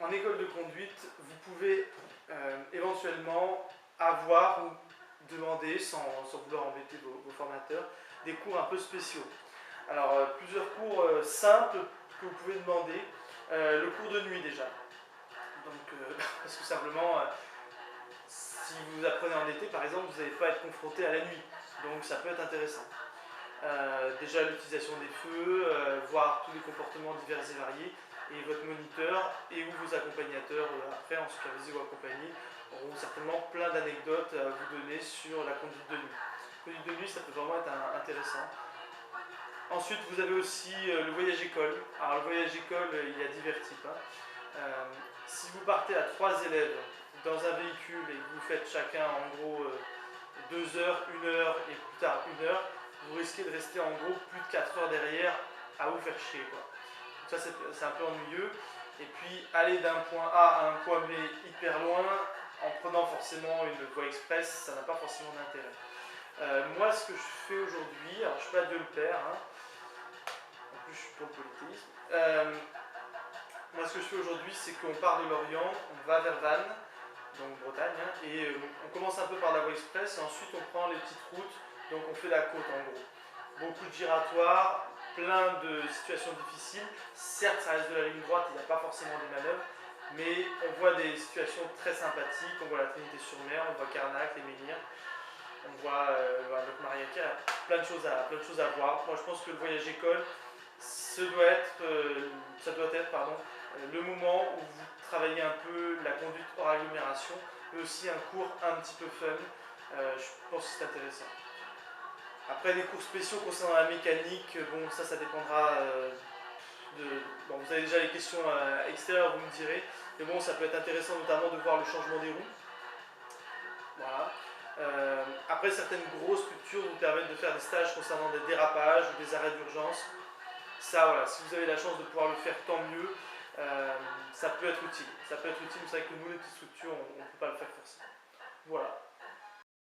en école de conduite, vous pouvez éventuellement avoir ou demander, sans vouloir embêter vos formateurs, des cours un peu spéciaux. Alors, plusieurs cours simples que vous pouvez demander. Le cours de nuit déjà. Donc, parce que simplement, si vous apprenez en été, par exemple, vous n'allez pas être confronté à la nuit. Donc, ça peut être intéressant. Déjà l'utilisation des feux, voir tous les comportements divers et variés, et votre moniteur et ou vos accompagnateurs après en supervisé ou accompagné auront certainement plein d'anecdotes à vous donner sur la conduite de nuit. La conduite de nuit, ça peut vraiment être intéressant. Ensuite, vous avez aussi le voyage école. Alors le voyage école, il y a divers types. Si vous partez à 3 élèves dans un véhicule et que vous faites chacun en gros 2 heures, 1 heure et plus tard 1 heure, vous risquez de rester en gros plus de 4 heures derrière à vous faire chier, quoi. Donc ça c'est un peu ennuyeux. Et puis aller d'un point A à un point B hyper loin en prenant forcément une voie express, ça n'a pas forcément d'intérêt. Moi ce que je fais aujourd'hui, alors je suis pas Dieu le Père, hein, en plus je suis pour le polythéisme. Moi ce que je fais aujourd'hui c'est qu'on part de Lorient, on va vers Vannes, donc Bretagne, hein, et on commence un peu par la voie express et ensuite on prend les petites routes, donc on fait la côte en gros. Beaucoup de giratoires, plein de situations difficiles. Certes, ça reste de la ligne droite, il n'y a pas forcément des manœuvres, mais on voit des situations très sympathiques. On voit la Trinité-sur-Mer, on voit Carnac, les menhirs, on voit notre Mariaca, plein de choses à voir. Moi, je pense que le voyage école, ça doit être le moment où vous travaillez un peu la conduite hors agglomération, mais aussi un cours un petit peu fun. Je pense que c'est intéressant. Après, des cours spéciaux concernant la mécanique, bon, ça dépendra de... Bon, vous avez déjà les questions extérieures, vous me direz. Mais bon, ça peut être intéressant notamment de voir le changement des roues. Voilà. Après, certaines grosses structures vous permettent de faire des stages concernant des dérapages ou des arrêts d'urgence. Ça, voilà, si vous avez la chance de pouvoir le faire, tant mieux. Ça peut être utile. Ça peut être utile, mais c'est vrai que nous, les petites structures, on ne peut pas le faire forcément. Voilà.